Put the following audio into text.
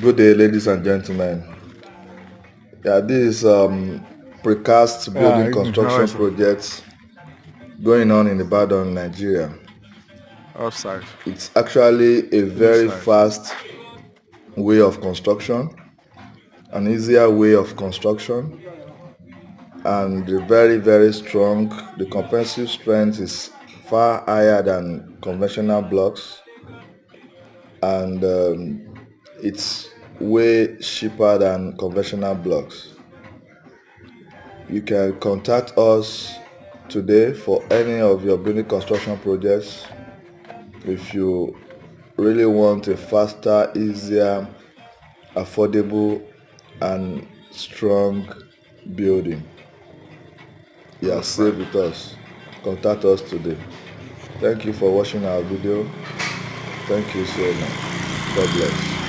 Good day, ladies and gentlemen. Yeah, this is precast Yeah, building evening. How construction is it? project going on in Ibadan, Nigeria. Outside. It's actually a very Inside. fast way of construction, an easier way of construction, and very, very strong. The comprehensive strength is far higher than conventional blocks, and it's way cheaper than conventional blocks. You can contact us today for any of your building construction projects if you really want a faster, easier, affordable, and strong building. You are safe Outside. with us. Contact us today. Thank you for watching our video. Thank you so much. God bless.